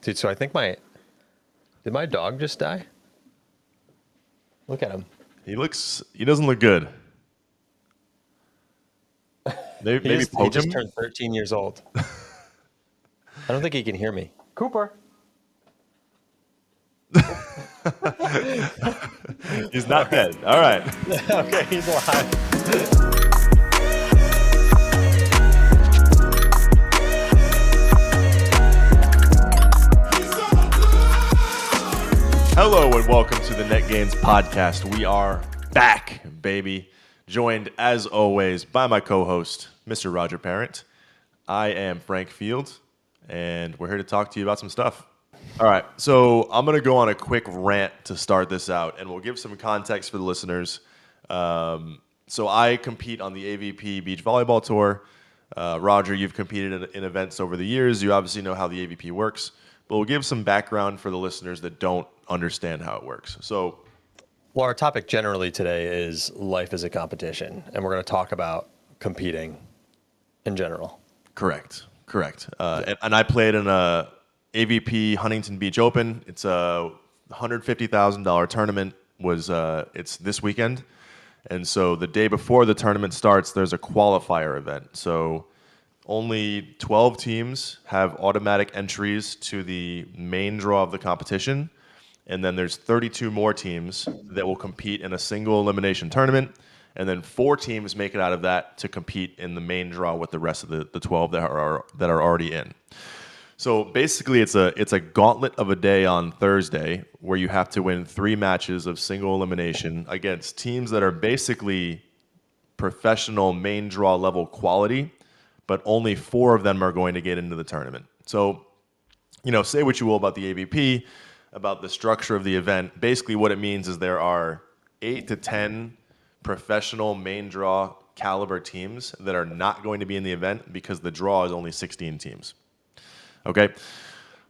Dude, so I think did my dog just die? Look at him. He doesn't look good. Maybe He poke just him. turned 13 years old. I don't think he can hear me. Cooper. He's not dead. All right. Okay, he's alive. Hello and welcome to the Net Gains podcast. We are back, baby. Joined as always by my co-host, Mr. Roger Parent. I am Frank Field, and we're here to talk to you about some stuff. All right, so I'm going to go on a quick rant to start this out, and we'll give some context for the listeners. So I compete on the AVP Beach Volleyball Tour. Roger, you've competed in events over the years. You obviously know how the AVP works, but we'll give some background for the listeners that don't understand how it works. So, Well, our topic generally today is life as a competition, and we're going to talk about competing in general. correct. And I played in a AVP Huntington Beach Open. It's a $150,000 tournament. It's this weekend, and so the day before the tournament starts, there's a qualifier event. So only 12 teams have automatic entries to the main draw of the competition, and then there's 32 more teams that will compete in a single elimination tournament, and then 4 teams make it out of that to compete in the main draw with the rest of the 12 that are already in. So basically, it's a gauntlet of a day on Thursday where you have to win 3 matches of single elimination against teams that are basically professional main draw level quality, but only 4 of them are going to get into the tournament. So, say what you will about the AVP, about the structure of the event. Basically, what it means is there are 8 to 10 professional main draw caliber teams that are not going to be in the event because the draw is only 16 teams. Okay?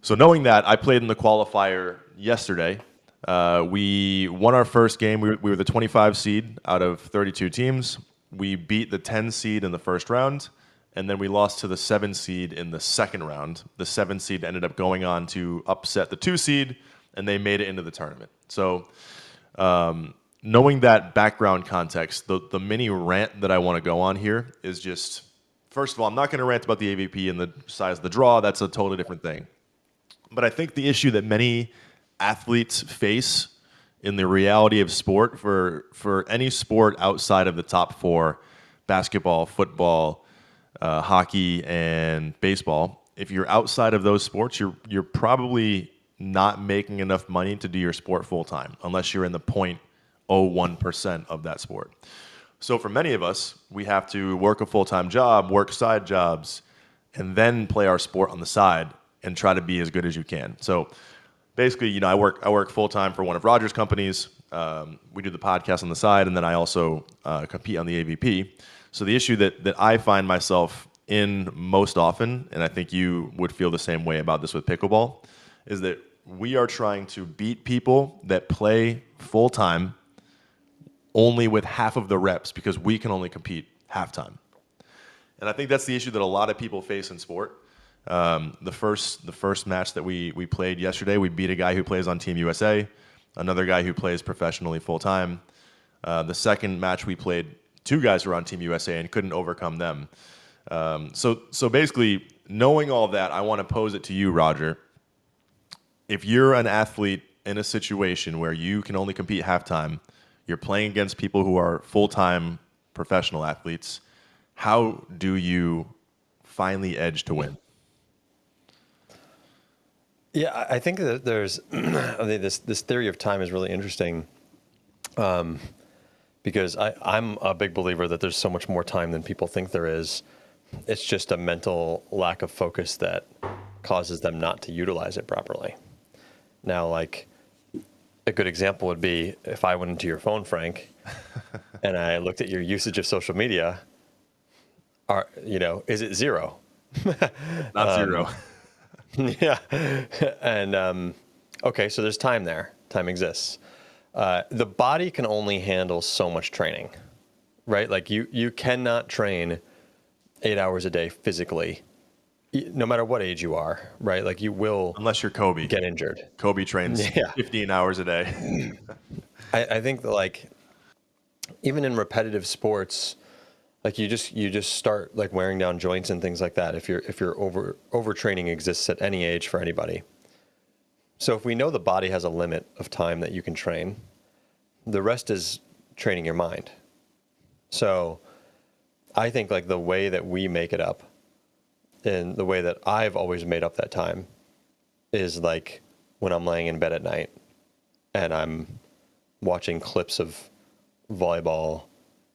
So knowing that, I played in the qualifier yesterday. We won our first game. We were the 25 seed out of 32 teams. We beat the 10 seed in the first round, and then we lost to the 7 seed in the second round. The 7 seed ended up going on to upset the 2 seed, and they made it into the tournament. So knowing that background context, the mini rant that I want to go on here is just, first of all, I'm not going to rant about the AVP and the size of the draw. That's a totally different thing. But I think the issue that many athletes face in the reality of sport, for any sport outside of the top 4, basketball, football, hockey, and baseball, if you're outside of those sports, you're probably not making enough money to do your sport full time, unless you're in the 0.01% of that sport. So for many of us, we have to work a full-time job, work side jobs, and then play our sport on the side and try to be as good as you can. So basically, I work full-time for one of Roger's companies. We do the podcast on the side, and then I also compete on the AVP. So the issue that I find myself in most often, and I think you would feel the same way about this with pickleball, is that we are trying to beat people that play full-time only with half of the reps because we can only compete half-time. And I think that's the issue that a lot of people face in sport. The first match that we played yesterday, we beat a guy who plays on Team USA, another guy who plays professionally full-time. The second match we played, 2 guys who were on Team USA and couldn't overcome them. So basically, knowing all that, I want to pose it to you, Roger. If you're an athlete in a situation where you can only compete half-time, you're playing against people who are full-time professional athletes, how do you find the edge to win? Yeah, I think that there's this theory of time is really interesting, because I'm a big believer that there's so much more time than people think there is. It's just a mental lack of focus that causes them not to utilize it properly. Now, like, a good example would be if I went into your phone, Frank, and I looked at your usage of social media. Is it 0? Not 0. Yeah. And okay, so there's time there. Time exists. The body can only handle so much training, right? Like you cannot train 8 hours a day physically no matter what age you are, right? Like you will Unless you're Kobe. get injured. Kobe trains Yeah. 15 hours a day. I think that like even in repetitive sports, like you just start like wearing down joints and things like that if you're overtraining exists at any age for anybody. So if we know the body has a limit of time that you can train, the rest is training your mind. So I think like the way that we make it up and the way that I've always made up that time is like when I'm laying in bed at night and I'm watching clips of volleyball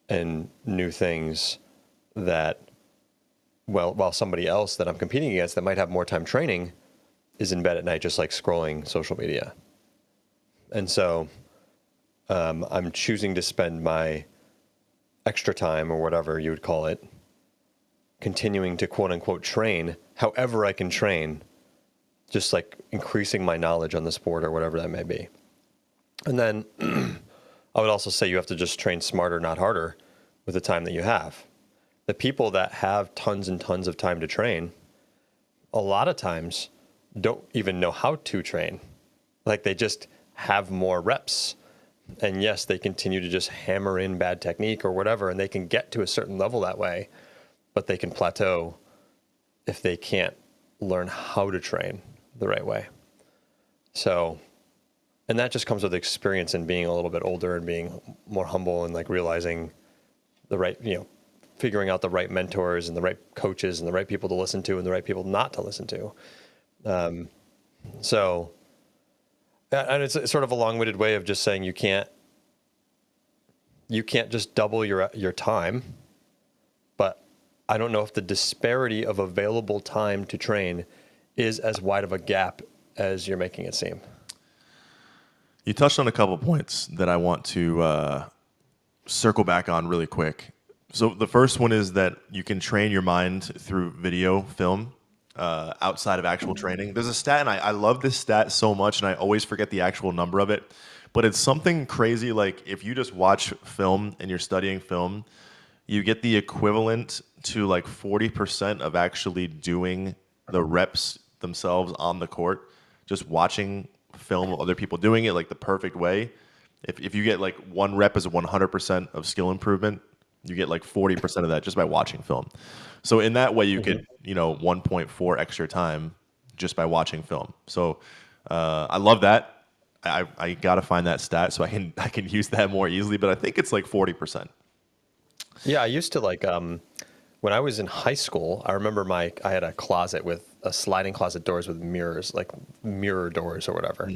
and new things that, well, while somebody else that I'm competing against that might have more time training is in bed at night just like scrolling social media. And so I'm choosing to spend my extra time or whatever you would call it continuing to quote unquote train however I can train, just like increasing my knowledge on the sport or whatever that may be. And then I would also say you have to just train smarter, not harder with the time that you have. The people that have tons and tons of time to train, a lot of times don't even know how to train. Like they just have more reps. And yes, they continue to just hammer in bad technique or whatever, and they can get to a certain level that way, but they can plateau if they can't learn how to train the right way. So, and that just comes with experience and being a little bit older and being more humble and like realizing the right, figuring out the right mentors and the right coaches and the right people to listen to and the right people not to listen to. So, and it's sort of a long-winded way of just saying you can't just double your time, but I don't know if the disparity of available time to train is as wide of a gap as you're making it seem. You touched on a couple points that I want to circle back on really quick. So the first one is that you can train your mind through video film outside of actual training. There's a stat, and I love this stat so much, and I always forget the actual number of it. But it's something crazy like if you just watch film and you're studying film, you get the equivalent to like 40% of actually doing the reps themselves on the court, just watching film of other people doing it like the perfect way. If you get like one rep as 100% of skill improvement, you get like 40% of that just by watching film. So in that way, you get 1.4 extra time just by watching film. So I love that. I gotta find that stat so I can use that more easily. But I think it's like 40%. Yeah, I used to like when I was in high school. I remember I had a closet with a sliding closet doors with mirrors, like mirror doors or whatever.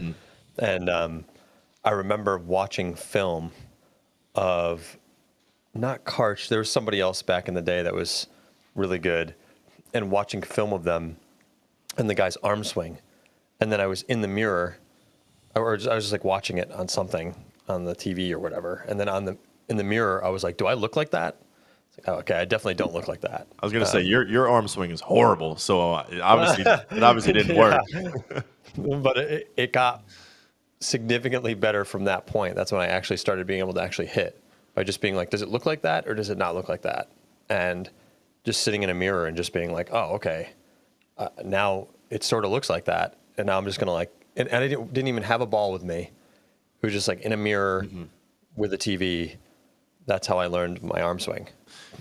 And I remember watching film of not Karch. There was somebody else back in the day that was really good, and watching film of them and the guy's arm swing. And then I was in the mirror, I was just like watching it on something on the TV or whatever. And then in the mirror, I was like, do I look like that? It's like, oh, okay, I definitely don't look like that. I was gonna say your arm swing is horrible. So it obviously didn't work. But it got significantly better from that point. That's when I actually started being able to actually hit by just being like, does it look like that or does it not look like that? And just sitting in a mirror and just being like, oh, okay, now it sort of looks like that. And now I'm just going to like, and I didn't even have a ball with me. It was just like in a mirror with a TV. That's how I learned my arm swing.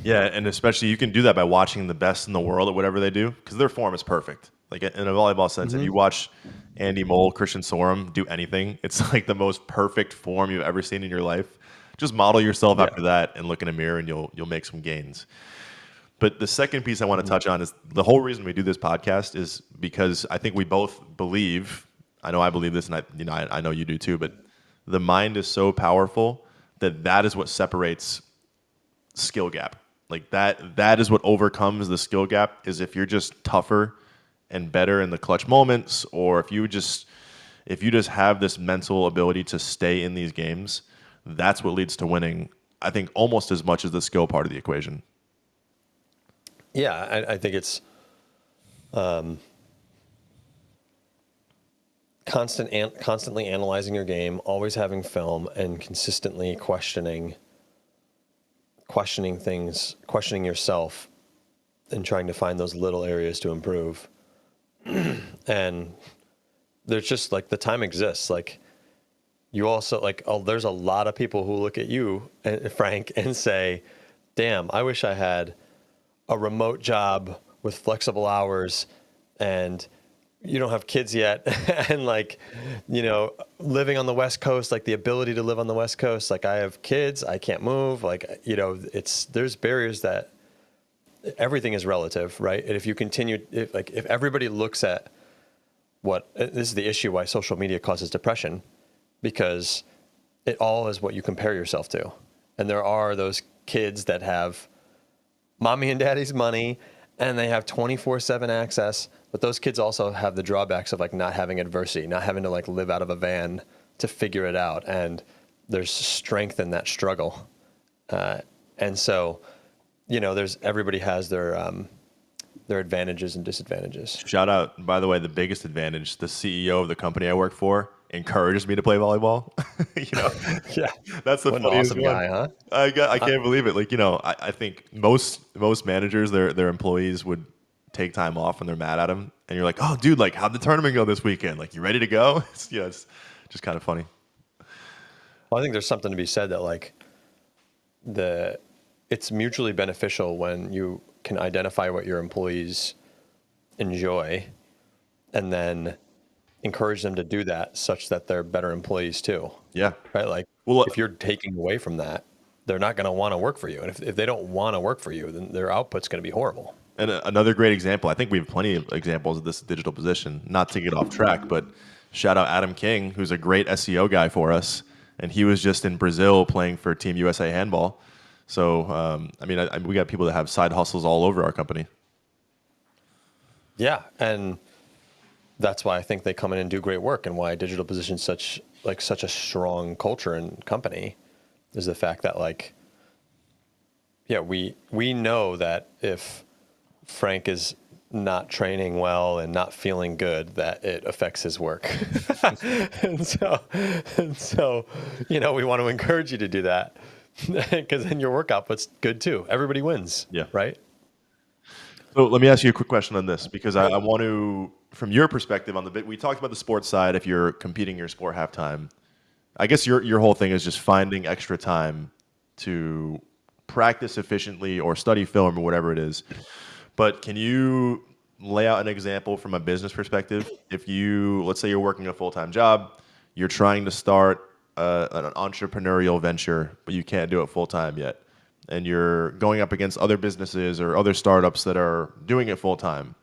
Yeah, and especially you can do that by watching the best in the world at whatever they do because their form is perfect. Like in a volleyball sense, if you watch Andy Mole, Christian Sorum do anything, it's like the most perfect form you've ever seen in your life. Just model yourself after that and look in a mirror and you'll make some gains. But the second piece I want to touch on is the whole reason we do this podcast is because I think we both believe, I know I believe this and I know you do too, but the mind is so powerful that is what separates skill gap. Like that is what overcomes the skill gap is if you're just tougher and better in the clutch moments, or if you just have this mental ability to stay in these games, that's what leads to winning, I think, almost as much as the skill part of the equation. Yeah, I think it's constantly analyzing your game, always having film, and consistently questioning things, questioning yourself and trying to find those little areas to improve. And there's just like the time exists. Like you also like, oh, there's a lot of people who look at you, Frank, and say, damn, I wish I had a remote job with flexible hours and you don't have kids yet and like, living on the West Coast, like the ability to live on the West Coast, like I have kids, I can't move, like, there's barriers that everything is relative, right? And if you continue, if everybody looks at this is the issue why social media causes depression, because it all is what you compare yourself to. And there are those kids that have mommy and daddy's money and they have 24/7 access, but those kids also have the drawbacks of like not having adversity, not having to like live out of a van to figure it out. And there's strength in that struggle. And so, everybody has their advantages and disadvantages. Shout out, by the way, the biggest advantage, the CEO of the company I work for encourages me to play volleyball. Yeah. That's the What an funniest awesome one. guy, huh? I can't believe it. Like, I think most managers, their employees would take time off when they're mad at them. And you're like, oh, dude, like, how'd the tournament go this weekend? Like, you ready to go? It's just kind of funny. Well, I think there's something to be said that like it's mutually beneficial when you can identify what your employees enjoy and then encourage them to do that such that they're better employees too. Yeah. Right? Like, Well, if you're taking away from that, they're not going to want to work for you. And if they don't want to work for you, then their output's going to be horrible. And another great example, I think we have plenty of examples of this digital position, not to get off track, but shout out Adam King, who's a great SEO guy for us. And he was just in Brazil playing for Team USA Handball. So, we got people that have side hustles all over our company. Yeah. And that's why I think they come in and do great work, and why digital position's such a strong culture and company is the fact that like, yeah, we know that if Frank is not training well and not feeling good, that it affects his work. and so, we want to encourage you to do that because then your work output's good too. Everybody wins. Yeah. Right. So let me ask you a quick question on this, because I want to, from your perspective on the bit, we talked about the sports side. If you're competing in your sport halftime, I guess your whole thing is just finding extra time to practice efficiently or study film or whatever it is. But can you lay out an example from a business perspective? If let's say you're working a full-time job, you're trying to start an entrepreneurial venture, but you can't do it full-time yet, and you're going up against other businesses or other startups that are doing it full-time.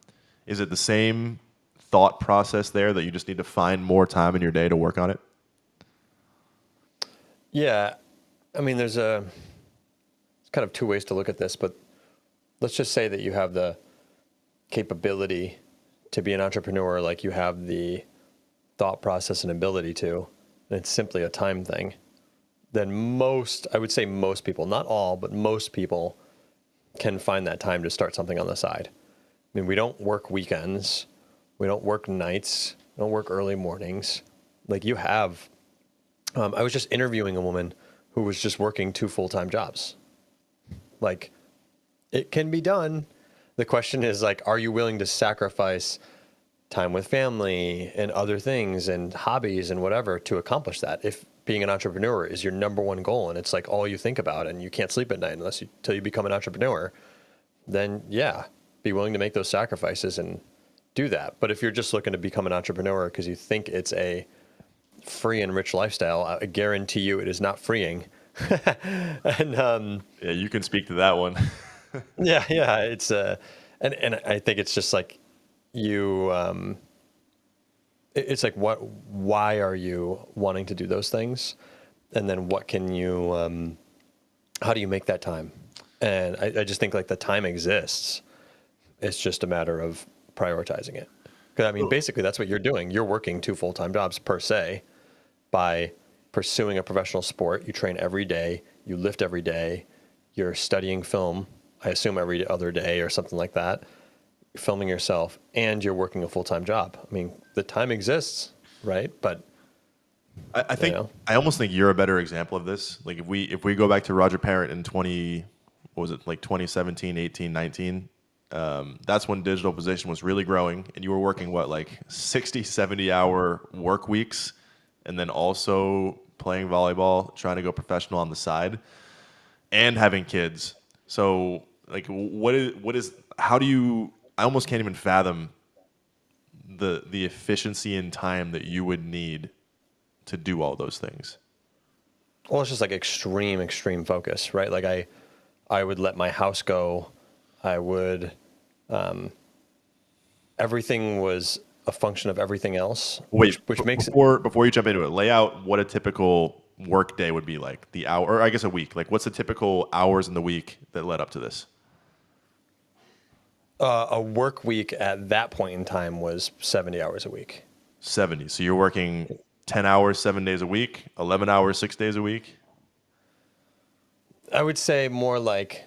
Is it the same thought process there, that you just need to find more time in your day to work on it? Yeah. I mean, there's kind of two ways to look at this, but let's just say that you have the capability to be an entrepreneur, like you have the thought process and ability to, and it's simply a time thing. Then I would say most people, not all, but most people can find that time to start something on the side. I mean, we don't work weekends. We don't work nights. We don't work early mornings. Like you have, I was just interviewing a woman who was just working 2 full-time jobs. Like, it can be done. The question is like, are you willing to sacrifice time with family and other things and hobbies and whatever to accomplish that? If being an entrepreneur is your number one goal and it's like all you think about and you can't sleep at night until you become an entrepreneur, then yeah, be willing to make those sacrifices and do that. But if you're just looking to become an entrepreneur because you think it's a free and rich lifestyle, I guarantee you it is not freeing. And Yeah, you can speak to that one. yeah, it's and I think it's just like it's like why are you wanting to do those things, and then what can you how do you make that time? And I just think like the time exists. It's just a matter of prioritizing it. Because I mean, basically that's what you're doing. You're working 2 full-time jobs per se by pursuing a professional sport. You train every day, you lift every day, you're studying film, I assume every other day or something like that, you're filming yourself, and you're working a full-time job. I mean, the time exists, right? But I think I almost think you're a better example of this. Like if we go back to Roger Parrott in 2017, 18, 19, that's when digital position was really growing, and you were working what, like 60, 70-hour work weeks, and then also playing volleyball, trying to go professional on the side, and having kids. So like, what is how do you? I almost can't even fathom the efficiency and time that you would need to do all those things. Well, it's just like extreme focus, right? Like I would let my house go. I would, everything was a function of everything else, Wait, which makes it, before you jump into it, lay out what a typical work day would be like. The hour, or I guess a week. Like, what's the typical hours in the week that led up to this? a work week at that point in time was 70 hours a week. 70. So you're working 10 hours, 7 days a week, 11 hours, 6 days a week. I would say more like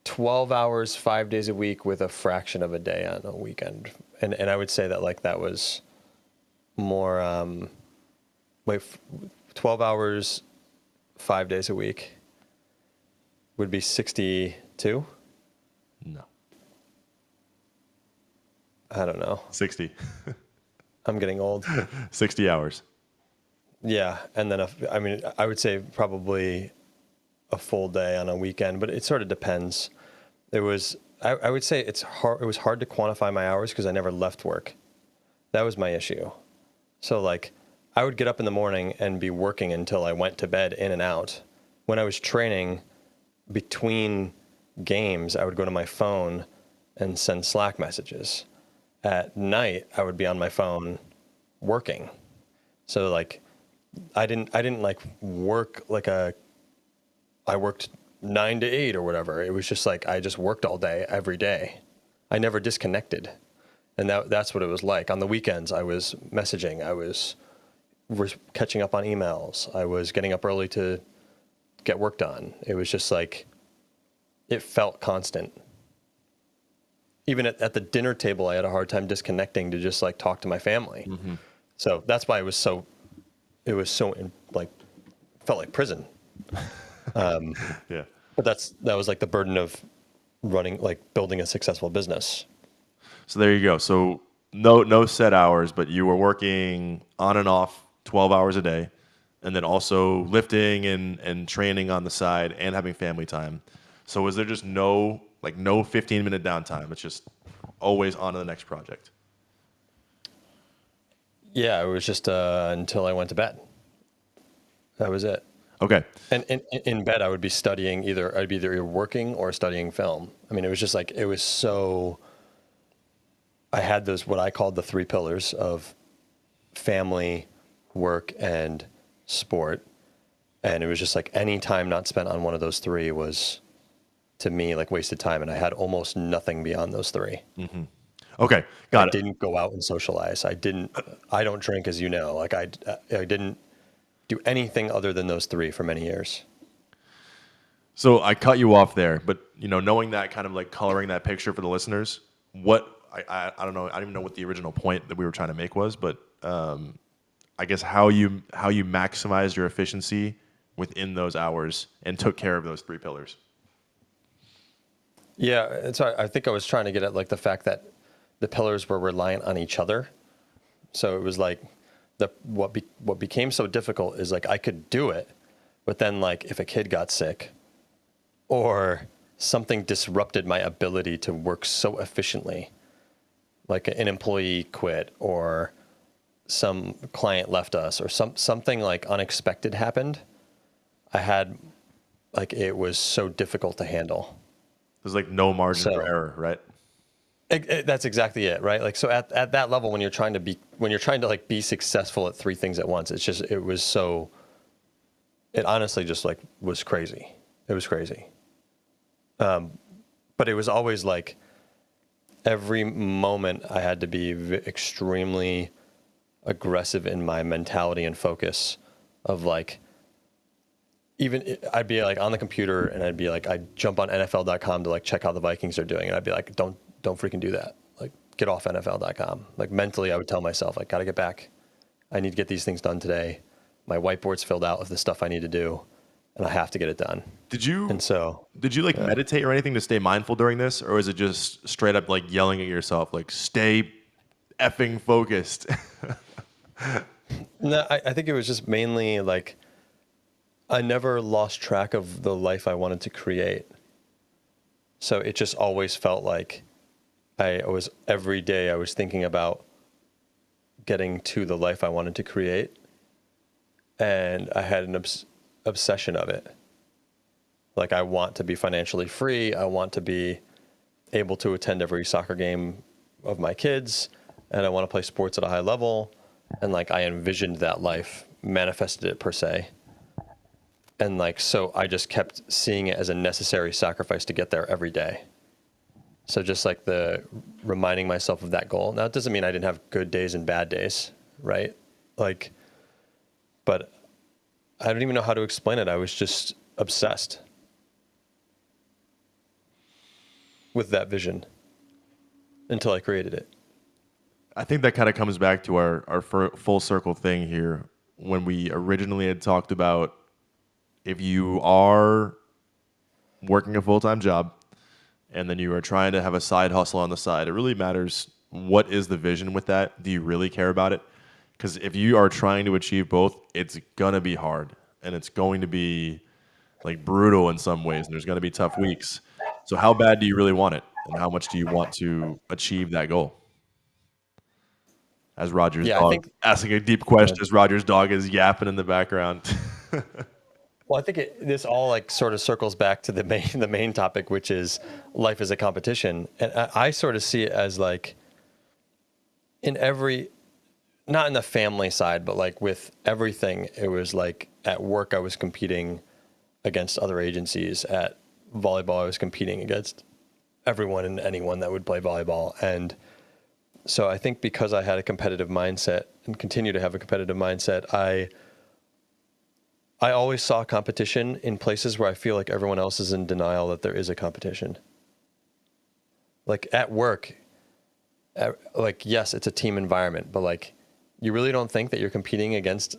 12 hours, 5 days a week with a fraction of a day on a weekend. And I would say that like that was more, 12 hours, 5 days a week would be 62. No. I don't know. 60. I'm getting old. 60 hours. Yeah. And then, I mean, I would say probably a full day on a weekend, but it sort of depends. I would say it was hard to quantify my hours because I never left work. That was my issue. So like I would get up in the morning and be working until I went to bed, in and out. When I was training between games, I would go to my phone and send Slack messages. At night, I would be on my phone working. So like I didn't like work like I worked 9 to 8 or whatever. It was just like I just worked all day, every day. I never disconnected. And that's what it was like. On the weekends, I was messaging. I was catching up on emails. I was getting up early to get work done. It was just like, it felt constant. Even at the dinner table, I had a hard time disconnecting to just like talk to my family. Mm-hmm. So that's why it was so like, felt like prison. Yeah. But that was like the burden of running, like building a successful business. So there you go. So no set hours, but you were working on and off 12 hours a day, and then also lifting and training on the side and having family time. So was there just no 15-minute downtime? It's just always on to the next project. Yeah, it was just until I went to bed. That was it. Okay. And in bed, I would be studying I'd be either working or studying film. I mean, it was just like, it was so, I had those, what I called the 3 pillars of family, work, and sport. And it was just like any time not spent on one of those 3 was, to me, like wasted time. And I had almost nothing beyond those 3. Mm-hmm. Okay. Got it. I didn't go out and socialize. I don't drink, as you know. Like I didn't do anything other than those 3 for many years. So I cut you off there, but knowing that, kind of like coloring that picture for the listeners, I don't know, I don't even know what the original point that we were trying to make was, but I guess how you maximized your efficiency within those hours and took care of those 3 pillars. Yeah, I think I was trying to get at like the fact that the pillars were reliant on each other. So it was like what became so difficult is like I could do it, but then like if a kid got sick or something disrupted my ability to work so efficiently, like an employee quit or some client left us or something like unexpected happened, it was so difficult to handle. There's like no margin for error, right? That's exactly it, right? Like, so at that level, when you're trying to like be successful at 3 things at once, it honestly just like was crazy. It was crazy. But it was always like every moment I had to be extremely aggressive in my mentality and focus of like, I'd be like on the computer and I'd be like, I'd jump on NFL.com to like check how the Vikings are doing. And I'd be like, don't freaking do that. Like, get off NFL.com. Like mentally, I would tell myself, like, got to get back. I need to get these things done today. My whiteboard's filled out with the stuff I need to do. and I have to get it done. Did you And so, did you like yeah. meditate or anything to stay mindful during this, or is it just straight up like yelling at yourself, like stay effing focused? No, I think it was just mainly like I never lost track of the life I wanted to create. So it just always felt like every day I was thinking about getting to the life I wanted to create. And I had an obsession of it. Like, I want to be financially free. I want to be able to attend every soccer game of my kids. And I want to play sports at a high level. And like, I envisioned that life, manifested it per se. And like, so I just kept seeing it as a necessary sacrifice to get there every day. So just like the reminding myself of that goal. Now, it doesn't mean I didn't have good days and bad days, right? Like, but I don't even know how to explain it. I was just obsessed with that vision until I created it. I think that kind of comes back to our full circle thing here when we originally had talked about if you are working a full-time job and then you are trying to have a side hustle on the side, it really matters what is the vision with that. Do you really care about it? Because if you are trying to achieve both, it's going to be hard and it's going to be like brutal in some ways and there's going to be tough weeks. So how bad do you really want it? And how much do you want to achieve that goal? As Roger's Yeah, I dog think, asking a deep question as Roger's dog is yapping in the background. well, I think this all like sort of circles back to the main topic, which is life as a competition. And I sort of see it as like in every, not in the family side, but like with everything, it was like at work, I was competing against other agencies. At volleyball, I was competing against everyone and anyone that would play volleyball. And so I think because I had a competitive mindset and continue to have a competitive mindset, I always saw competition in places where I feel like everyone else is in denial that there is a competition. Like at work, like, yes, it's a team environment, but like, you really don't think that you're competing against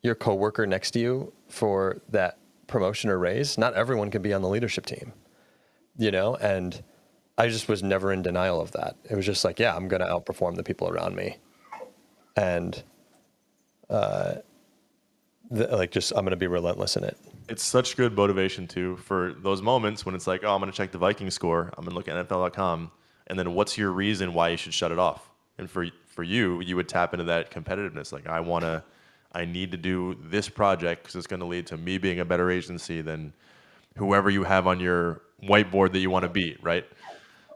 your coworker next to you for that promotion or raise? Not everyone can be on the leadership team, you know? And I just was never in denial of that. It was just like, yeah, I'm going to outperform the people around me. And like, just, I'm going to be relentless in it. It's such good motivation too for those moments when it's like, oh, I'm going to check the Viking score. I'm going to look at NFL.com. And then what's your reason why you should shut it off? And for you, you would tap into that competitiveness. Like, I need to do this project because it's going to lead to me being a better agency than whoever you have on your whiteboard that you want to beat, right?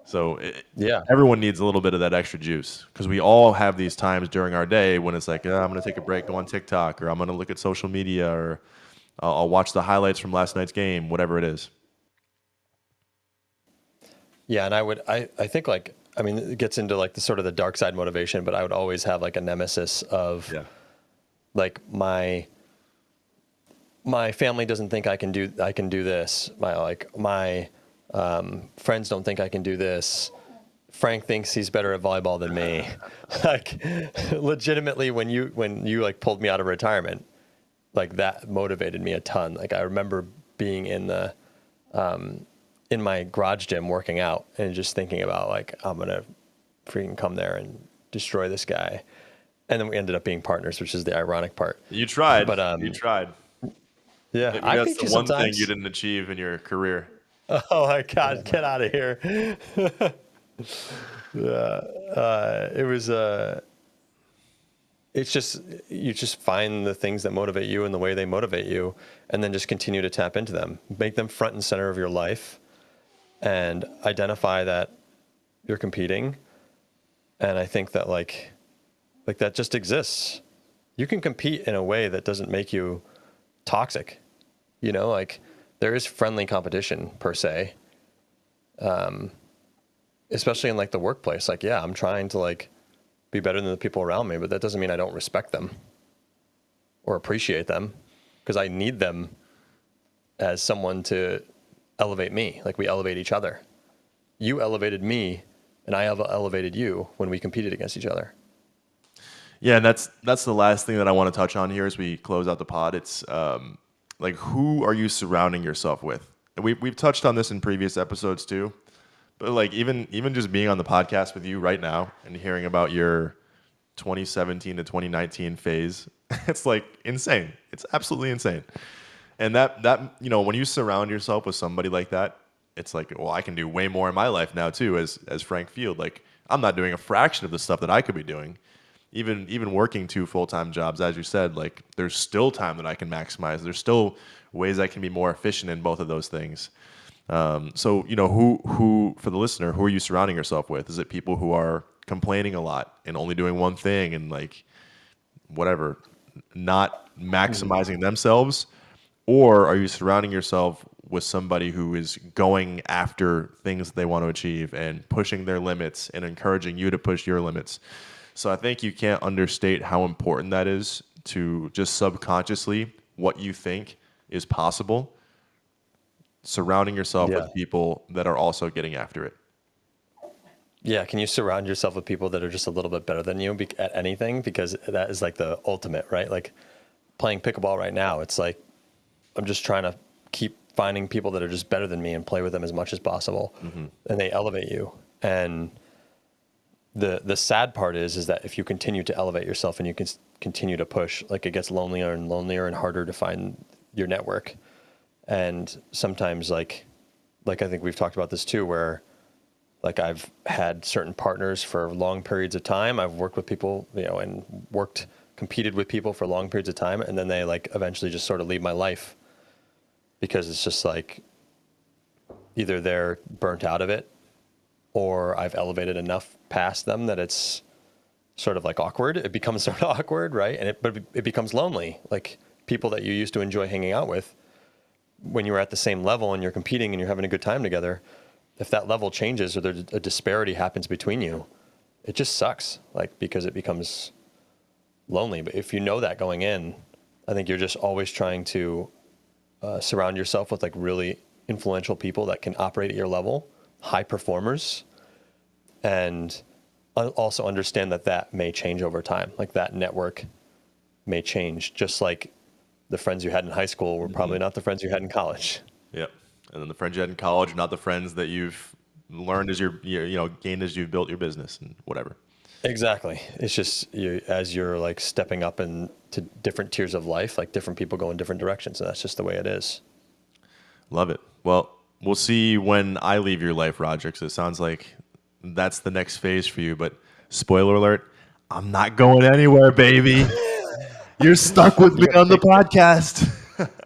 So Yeah. everyone needs a little bit of that extra juice because we all have these times during our day when it's like, I'm going to take a break, go on TikTok, or I'm going to look at social media, or I'll watch the highlights from last night's game, whatever it is. Yeah. And I think like, I mean, it gets into like the sort of the dark side motivation, but I would always have like a nemesis of like my family doesn't think I can do this. My friends don't think I can do this. Frank thinks he's better at volleyball than me. Like, legitimately, when you like pulled me out of retirement, like that motivated me a ton. Like, I remember being in my garage gym working out and just thinking about like, I'm gonna freaking come there and destroy this guy. And then we ended up being partners, which is the ironic part. You tried, But you tried. yeah, Maybe I that's beat the you one thing sometimes. you didn't achieve in your career. Oh my God, get out of here. It was, it's just, you just find the things that motivate you and the way they motivate you, and then just continue to tap into them, make them front and center of your life, and identify that you're competing. And I think that like that just exists. You can compete in a way that doesn't make you toxic. You know, like there is friendly competition per se. Especially in like the workplace. Like, yeah, I'm trying to like be better than the people around me, but that doesn't mean I don't respect them or appreciate them, because I need them as someone to elevate me. Like, we elevate each other. You elevated me and I have elevated you when we competed against each other. Yeah, and that's the last thing that I want to touch on here as we close out the pod. It's like who are you surrounding yourself with? And we've touched on this in previous episodes too, but like even just being on the podcast with you right now and hearing about your 2017 to 2019 phase, it's like insane. It's absolutely insane. And that when you surround yourself with somebody like that, it's like, well, I can do way more in my life now too, as Frank Field. Like I'm not doing a fraction of the stuff that I could be doing. Even working 2 full-time jobs, as you said, like there's still time that I can maximize. There's still ways I can be more efficient in both of those things. So who for the listener, who are you surrounding yourself with? Is it people who are complaining a lot and only doing one thing and like whatever, not maximizing themselves? Or are you surrounding yourself with somebody who is going after things they want to achieve and pushing their limits and encouraging you to push your limits? So I think you can't understate how important that is to just subconsciously what you think is possible, surrounding yourself Yeah. with people that are also getting after it. Yeah. Can you surround yourself with people that are just a little bit better than you at anything? Because that is like the ultimate, right? Like playing pickleball right now, it's like I'm just trying to keep finding people that are just better than me and play with them as much as possible. And they elevate you. And the sad part is that if you continue to elevate yourself and you can continue to push, like it gets lonelier and lonelier and harder to find your network. And sometimes like I think we've talked about this too, where like I've had certain partners for long periods of time. I've worked with people, and competed with people for long periods of time. And then they like eventually just sort of leave my life because it's just like either they're burnt out of it or I've elevated enough past them that it's sort of like awkward. It becomes sort of awkward, right? But it becomes lonely. Like people that you used to enjoy hanging out with when you were at the same level and you're competing and you're having a good time together, if that level changes or there's a disparity happens between you, it just sucks, like because it becomes lonely. But if you know that going in, I think you're just always trying to surround yourself with like really influential people that can operate at your level, high performers, and also understand that may change over time. Like that network may change, just like the friends you had in high school were probably not the friends you had in college. Yep. And then the friends you had in college are not the friends that you've learned as gained as you've built your business and whatever. Exactly. It's just as you're like stepping up into different tiers of life, like different people go in different directions, and that's just the way it is. Love it. Well, we'll see when I leave your life, Roger, because it sounds like that's the next phase for you. But spoiler alert, I'm not going anywhere, baby. You're stuck with me on the podcast.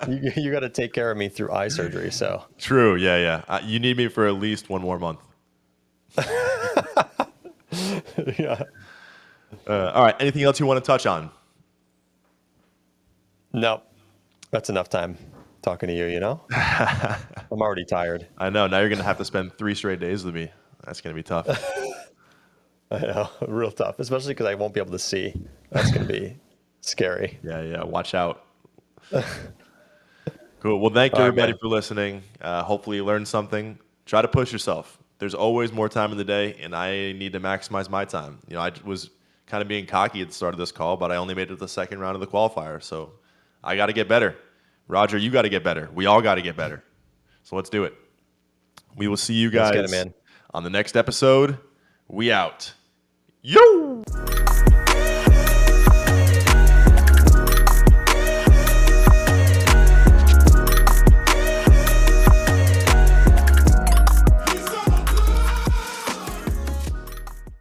You got to take care of me through eye surgery. So True. Yeah. You need me for at least 1 more month. yeah. All right. Anything else you want to touch on? No, that's enough time talking to you. I'm already tired. I know. Now you're going to have to spend 3 straight days with me. That's going to be tough. I know, real tough, especially because I won't be able to see. That's going to be scary. Yeah. Watch out. Cool. Well, thank you, everybody, for listening. Hopefully you learned something. Try to push yourself. There's always more time in the day, and I need to maximize my time. I was kind of being cocky at the start of this call, but I only made it to the second round of the qualifier, so I got to get better. Roger, you got to get better. We all got to get better. So let's do it. We will see you guys Let's get it, man. on the next episode. We out. Yo!